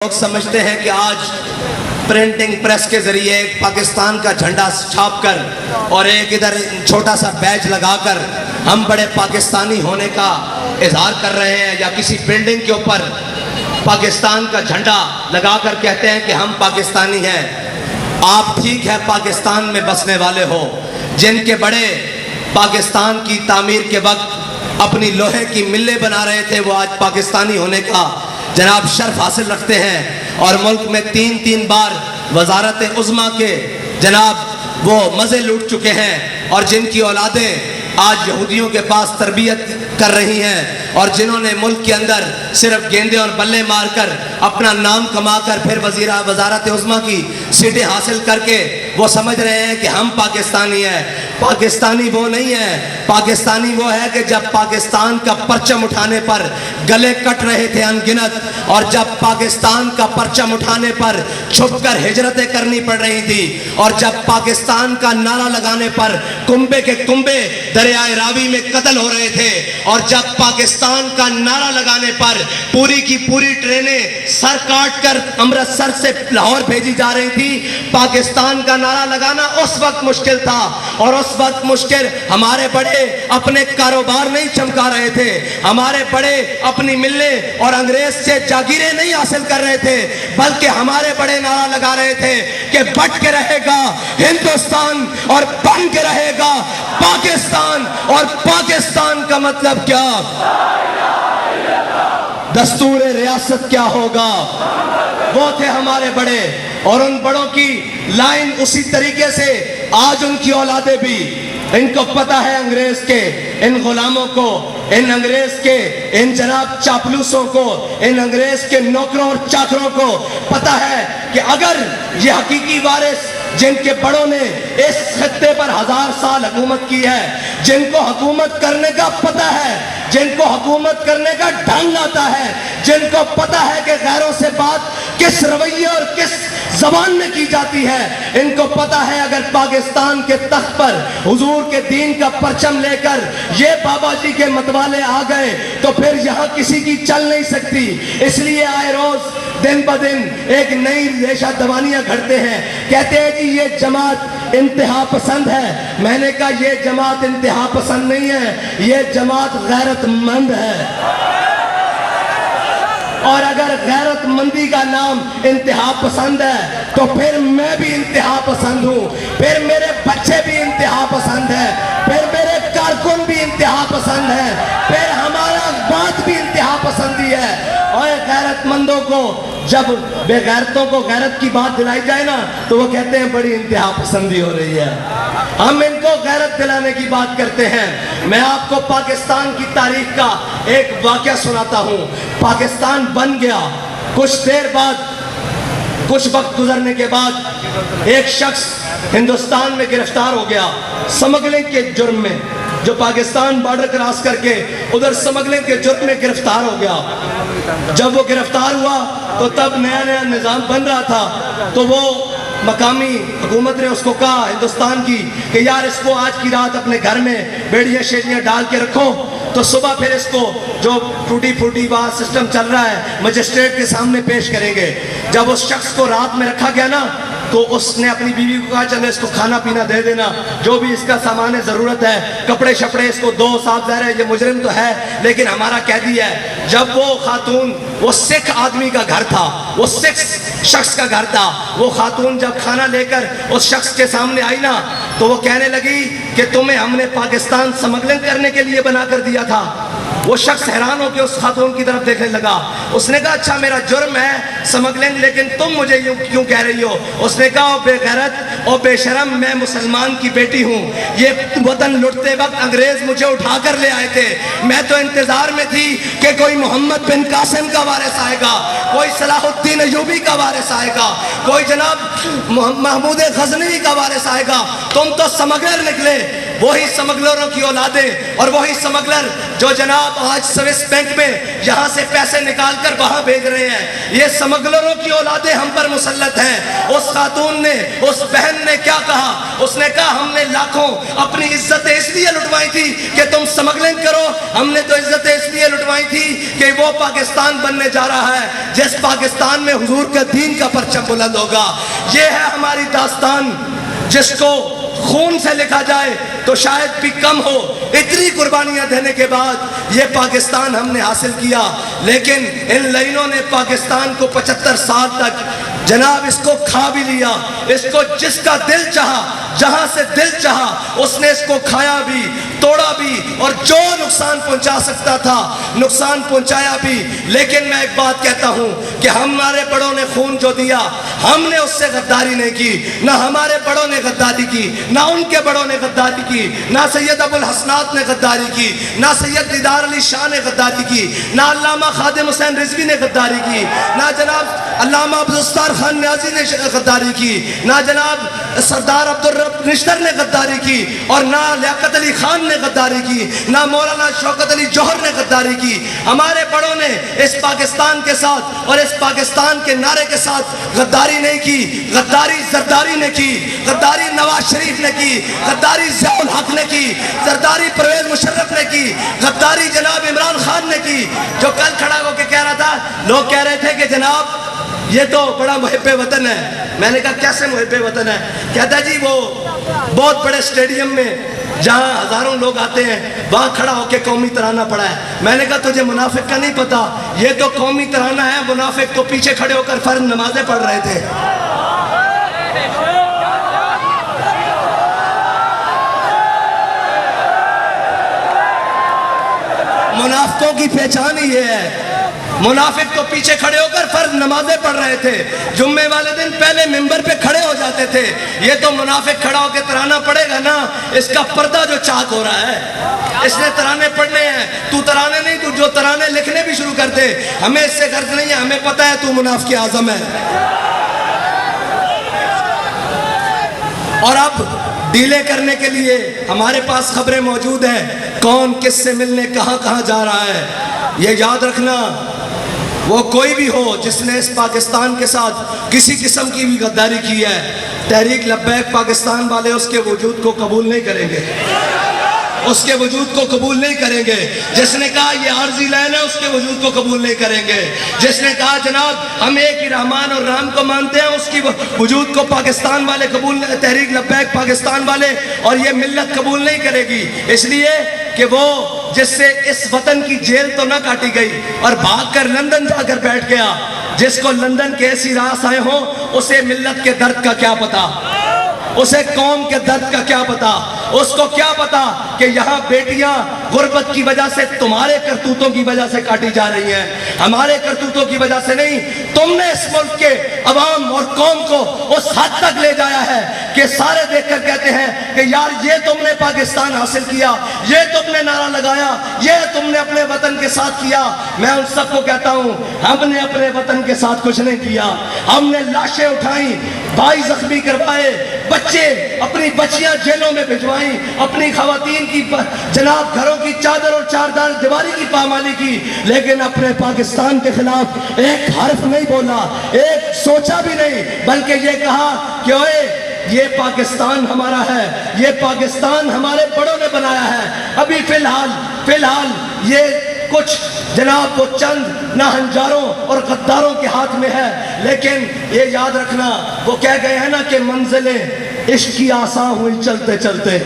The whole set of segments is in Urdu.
لوگ سمجھتے ہیں کہ آج پرنٹنگ پریس کے ذریعے ایک پاکستان کا جھنڈا چھاپ کر اور ایک ادھر چھوٹا سا بیج لگا کر ہم بڑے پاکستانی ہونے کا اظہار کر رہے ہیں، یا کسی بلڈنگ کے اوپر پاکستان کا جھنڈا لگا کر کہتے ہیں کہ ہم پاکستانی ہیں۔ آپ ٹھیک ہے پاکستان میں بسنے والے ہو، جن کے بڑے پاکستان کی تعمیر کے وقت اپنی لوہے کی ملیں بنا رہے تھے، وہ آج پاکستانی ہونے کا جناب شرف حاصل رکھتے ہیں، اور ملک میں تین بار وزارت عظمیٰ کے جناب وہ مزے لوٹ چکے ہیں، اور جن کی اولادیں آج یہودیوں کے پاس تربیت کر رہی ہیں، اور جنہوں نے ملک کے اندر صرف گیندے اور بلے مار کر اپنا نام کما کر پھر وزارت عظمیٰ کی سیٹیں حاصل کر کے وہ سمجھ رہے ہیں کہ ہم پاکستانی ہیں۔ پاکستانی وہ نہیں ہے، پاکستانی وہ ہے کہ جب پاکستان کا پرچم اٹھانے پر گلے کٹ رہے تھے ان گنت، اور جب پاکستان کا پرچم اٹھانے پر چھپ کر ہجرتیں کرنی پڑ رہی تھی، اور جب پاکستان کا نعرہ لگانے پر کنبے کے کنبے دریائے راوی میں قتل ہو رہے تھے، اور جب پاکستان کا نعرہ لگانے پر پوری کی پوری ٹرینیں سر کاٹ کر امرتسر سے لاہور بھیجی جا رہی تھی۔ پاکستان کا نعرہ لگانا اس وقت مشکل تھا، اور اس وقت مشکل ہمارے بڑے اپنے کاروبار نہیں چمکا رہے تھے، ہمارے بڑے اپنی ملیں اور انگریز سے جاگیریں نہیں حاصل کر رہے تھے، بلکہ ہمارے بڑے نعرہ لگا رہے تھے کہ بٹ کے رہے گا ہندوستان اور بن کے رہے گا پاکستان، اور پاکستان کا مطلب کیا؟ دستور ریاست کیا ہوگا؟ وہ تھے ہمارے بڑے، اور ان بڑوں کی لائن اسی طریقے سے آج ان کی اولادیں بھی، ان کو پتہ ہے انگریز کے ان غلاموں کو، ان انگریز کے ان جناب چاپلوسوں کو، ان انگریز کے نوکروں اور چاکروں کو پتہ ہے کہ اگر یہ حقیقی وارث جن کے بڑوں نے اس خطے پر 1000 سال حکومت کی ہے، جن کو حکومت کرنے کا پتہ ہے، جن کو حکومت کرنے کا ڈھنگ آتا ہے، جن کو پتہ ہے کہ غیروں سے بات کس رویے اور کس زبان میں کی جاتی ہے، ان کو پتہ ہے اگر پاکستان کے تخت پر حضور کے دین کا پرچم لے کر یہ بابا جی کے متوالے آ گئے تو پھر یہاں کسی کی چل نہیں سکتی۔ اس لیے آئے روز دن بدن ایک نئی ریشہ دوانیاں گھڑتے ہیں، کہتے ہیں جی یہ جماعت انتہا پسند ہے۔ میں نے کہا یہ جماعت انتہا پسند نہیں ہے، یہ جماعت غیرت مند ہے، اور اگر غیرت مندی کا نام انتہا پسند ہے تو پھر میں بھی انتہا پسند ہوں، پھر میرے بچے بھی انتہا پسند ہے، پھر میرے کارکن بھی انتہا پسند ہے، پھر ہمارا بات بھی انتہا پسندی ہے۔ اور غیرت مندوں کو جب بے غیرتوں کو غیرت کی بات دلائی جائے نا تو وہ کہتے ہیں بڑی انتہا پسندی ہو رہی ہے۔ ہم ان کو غیرت دلانے کی بات کرتے ہیں۔ میں آپ کو پاکستان کی تاریخ کا ایک واقعہ سناتا ہوں۔ پاکستان بن گیا، کچھ دیر بعد، کچھ وقت گزرنے کے بعد ایک شخص ہندوستان میں گرفتار ہو گیا سمگلنگ کے جرم میں، جو پاکستان بارڈر کراس کر کے ادھر سمگلنگ کے جرم میں گرفتار ہو گیا۔ جب وہ گرفتار ہوا تو تب نیا نظام بن رہا تھا، تو وہ مقامی حکومت نے اس کو کہا ہندوستان کی کہ یار اس کو آج کی رات اپنے گھر میں بیڑیاں شیڑیاں ڈال کے رکھو، تو صبح پھر اس کو جو ٹوٹی پھوٹی بات سسٹم چل رہا ہے مجسٹریٹ کے سامنے پیش کریں گے۔ جب اس شخص کو رات میں رکھا گیا نا تو اس نے اپنی بیوی کو کہا چلے اس کو کھانا پینا دے دینا، جو بھی اس کا سامان ضرورت ہے، کپڑے شپڑے اس کو دو، صاف ظاہر ہے یہ مجرم تو ہے لیکن ہمارا قیدی ہے۔ جب وہ خاتون، وہ سکھ آدمی کا گھر تھا، وہ سکھ شخص کا گھر تھا، وہ خاتون جب کھانا لے کر اس شخص کے سامنے آئی نا تو وہ کہنے لگی کہ تمہیں ہم نے پاکستان سمگلنگ کرنے کے لیے بنا کر دیا تھا۔ وہ شخص حیران ہو کے اس خاتون کی طرف دیکھنے لگا۔ اس نے کہا اچھا میرا جرم ہے سمگلنگ، لیکن تم مجھے یوں کیوں کہہ رہی ہو؟ اس نے کہا بے غیرت اور بے شرم، میں مسلمان کی بیٹی ہوں، یہ وطن لٹتے وقت انگریز مجھے اٹھا کر لے آئے تھے، میں تو انتظار میں تھی کہ کوئی محمد بن قاسم کا وارث آئے گا، کوئی صلاح الدین ایوبی کا وارث آئے گا، کوئی جناب محمود غزنوی کا وارث آئے گا، تم تو سمگلر نکلے۔ وہی سمگلروں کی اولادیں اور وہی سمگلر جو جناب آج سوئس بینک میں یہاں سے پیسے نکال کر وہاں بھیج رہے ہیں، یہ سمگلروں کی اولادیں ہم پر مسلط ہیں۔ اس خاتون نے، اس بہن نے کیا کہا؟ اس نے کہا ہم نے لاکھوں اپنی عزتیں اس لیے لٹوائی تھی کہ تم سمگلنگ کرو، ہم نے تو عزتیں اس لیے لٹوائی تھی کہ وہ پاکستان بننے جا رہا ہے جس پاکستان میں حضور کا دین کا پرچم بلند ہوگا۔ یہ ہے ہماری داستان، جس کو خون سے لکھا جائے تو شاید بھی کم ہو۔ اتنی قربانیاں دینے کے بعد یہ پاکستان ہم نے حاصل کیا، لیکن ان لائنوں نے پاکستان کو 75 سال تک جناب اس کو کھا بھی لیا۔ اس کو جس کا دل چاہا، جہاں سے دل چاہا، اس نے اس کو کھایا بھی، توڑا بھی، اور جو نقصان پہنچا سکتا تھا نقصان پہنچایا بھی۔ لیکن میں ایک بات کہتا ہوں کہ ہمارے بڑوں نے خون جو دیا، ہم نے اس سے غداری نہیں کی، نہ ہمارے بڑوں نے غداری کی، نہ ان کے بڑوں نے غداری کی، نہ سید ابو الحسنات نے غداری کی، نہ سید دیدار علی شاہ نے غداری کی، نہ علامہ خادم حسین رضوی نے غداری کی، نہ جناب علامہ عبدالستار خان نیازی نے غداری کی، نہ جناب سردار عبدالرب نشتر نے غداری کی، اور نہ لیاقت علی خان نے غداری کی، نہ مولانا شوکت علی جوہر نے غداری کی۔ ہمارے بڑوں نے اس پاکستان کے ساتھ اور اس پاکستان کے نعرے کے ساتھ غداری نہیں کی۔ غداری زرداری نے کی، غداری نواز شریف نے کی، غداری ضیاء الحق نے کی، غداری پرویز مشرف نے کی، غداری جناب عمران خان نے کی، جو کل کھڑا ہو کے کہہ رہا تھا، لوگ کہہ رہے تھے کہ جناب یہ تو بڑا محب وطن ہے۔ میں نے کہا کیسے محب وطن ہے؟ کہتا ہے جی وہ بہت بڑے اسٹیڈیم میں جہاں ہزاروں لوگ آتے ہیں وہاں کھڑا ہو کے قومی ترانہ پڑھا ہے۔ میں نے کہا تجھے منافق کا نہیں پتا، یہ تو قومی ترانہ ہے، منافق تو پیچھے کھڑے ہو کر فرض نمازیں پڑھ رہے تھے۔ منافقوں کی پہچان ہی یہ ہے، منافق تو پیچھے کھڑے ہو کر فرض نمازیں پڑھ رہے تھے، جمعے والے دن پہلے ممبر پہ کھڑے ہو جاتے تھے۔ یہ تو منافق کھڑا ہو کے ترانہ پڑھے گا نا، اس کا پردہ جو چاک ہو رہا ہے، اس نے ترانے پڑھنے ہیں۔ تو ترانے نہیں، تو جو ترانے لکھنے بھی شروع کر دے، ہمیں اس سے غرض نہیں ہے، ہمیں پتہ ہے تو منافق اعظم ہے۔ اور اب ڈیلے کرنے کے لیے ہمارے پاس خبریں موجود ہیں، کون کس سے ملنے کہاں کہاں جا رہا ہے۔ یہ یاد رکھنا، وہ کوئی بھی ہو جس نے اس پاکستان کے ساتھ کسی قسم کی بھی غداری کی ہے، تحریک لبیک پاکستان والے اس کے وجود کو قبول نہیں کریں گے، اس کے وجود کو قبول نہیں کریں گے۔ جس نے کہا یہ عارضی لائن ہے، اس کے وجود کو قبول نہیں کریں گے۔ جس نے کہا جناب ہم ایک ہی رحمان اور رام کو مانتے ہیں، اس کی وجود کو پاکستان والے قبول، تحریک لبیک پاکستان والے اور یہ ملت قبول نہیں کرے گی، اس لیے کہ وہ جس سے اس وطن کی جیل تو نہ کاٹی گئی اور بھاگ کر لندن جا کر بیٹھ گیا، جس کو لندن کے ایسی راس آئے ہوں، اسے ملت کے درد کا کیا پتا، اسے قوم کے درد کا کیا پتا، اس کو کیا پتا کہ یہاں بیٹیاں غربت کی وجہ سے تمہارے کرتوتوں کی وجہ سے کاٹی جا رہی ہیں، ہمارے کرتوتوں کی وجہ سے نہیں۔ تم نے اس ملک کے عوام اور قوم کو اس حد تک لے جایا ہے کہ سارے دیکھ کر کہتے ہیں کہ یار یہ تم نے پاکستان حاصل کیا، یہ تم نے نعرہ لگایا، یہ تم نے اپنے وطن کے ساتھ کیا۔ میں ان سب کو کہتا ہوں ہم نے اپنے وطن کے ساتھ کچھ نہیں کیا، ہم نے لاشیں اٹھائیں، بھائی زخمی کروائے، بچے اپنی بچیاں جیلوں میں بھجوائیں، اپنی خواتین کی جناب گھروں کی چادر اور چاردار دیواری کی پامالی کی، لیکن اپنے پاکستان کے خلاف ایک حرف نہیں بولا، ایک سوچا بھی نہیں، بلکہ یہ کہا کہ اوئے یہ پاکستان ہمارا ہے، یہ پاکستان ہمارے بڑوں نے بنایا ہے۔ ابھی فی الحال یہ کچھ جناب وہ چند ناہنجاروں اور غداروں کے ہاتھ میں ہے، لیکن یہ یاد رکھنا وہ کہہ گئے ہیں نا کہ منزلیں عشق کی آسان ہوئی چلتے چلتے۔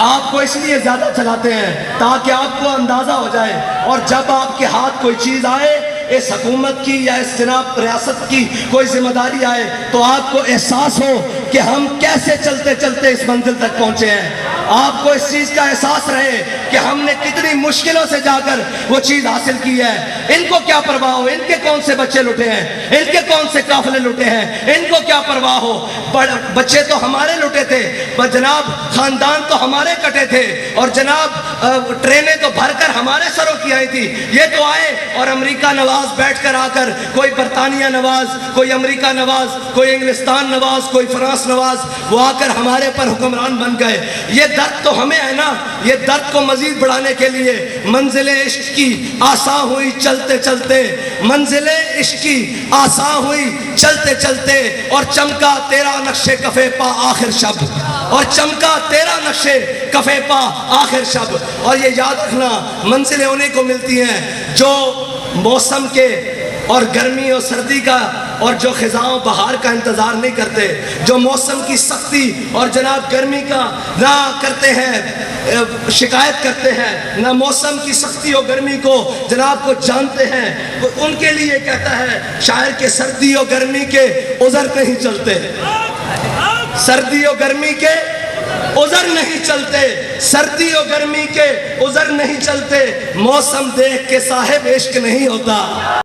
آپ کو اس لیے زیادہ چلاتے ہیں تاکہ آپ کو اندازہ ہو جائے، اور جب آپ کے ہاتھ کوئی چیز آئے، اس حکومت کی یا اس جناب ریاست کی کوئی ذمہ داری آئے، تو آپ کو احساس ہو کہ ہم کیسے چلتے چلتے اس منزل تک پہنچے ہیں۔ آپ کو اس چیز کا احساس رہے کہ ہم نے کتنی مشکلوں سے جا کر وہ چیز حاصل کی ہے. ان کو کیا پرواہ ہو ان کے کون سے بچے لٹے ہیں, ان کے کون سے قافلے لٹے ہیں, ان کو کیا پرواہ ہو. بچے تو ہمارے لٹے تھے, جناب خاندان تو ہمارے کٹے تھے, اور جناب ٹرینیں تو بھر کر ہمارے سروں کی آئی تھی. یہ تو آئے اور امریکہ نواز بیٹھ کر آ کر, کوئی برطانیہ نواز, کوئی امریکہ نواز, کوئی انگلستان نواز, کوئی فرانس نواز, وہ آ کر ہمارے پر حکمران بن گئے. یہ درد تو ہمیں ہے نا, یہ درد کو مزید بڑھانے کے لیے منزل عشق کی آسان ہوئی چلتے چلتے, منزل عشق کی آسان ہوئی چلتے چلتے, اور چمکا تیرا نقش کفے پا آخر شب, اور چمکا تیرا نقش کفے پا آخر شب. اور یہ یاد رکھنا, منزلیں انہیں کو ملتی ہیں جو موسم کے اور گرمی اور سردی کا اور جو خزاں بہار کا انتظار نہیں کرتے, جو موسم کی سختی اور جناب گرمی کا نہ کرتے ہیں, شکایت کرتے ہیں, نہ موسم کی سختی اور گرمی کو جناب کو جانتے ہیں. ان کے لیے کہتا ہے شاعر کہ سردی اور گرمی کے عذر نہیں چلتے, سردی اور گرمی کے عذر نہیں چلتے, سردی اور گرمی کے عذر نہیں چلتے, موسم دیکھ کے صاحب عشق نہیں ہوتا.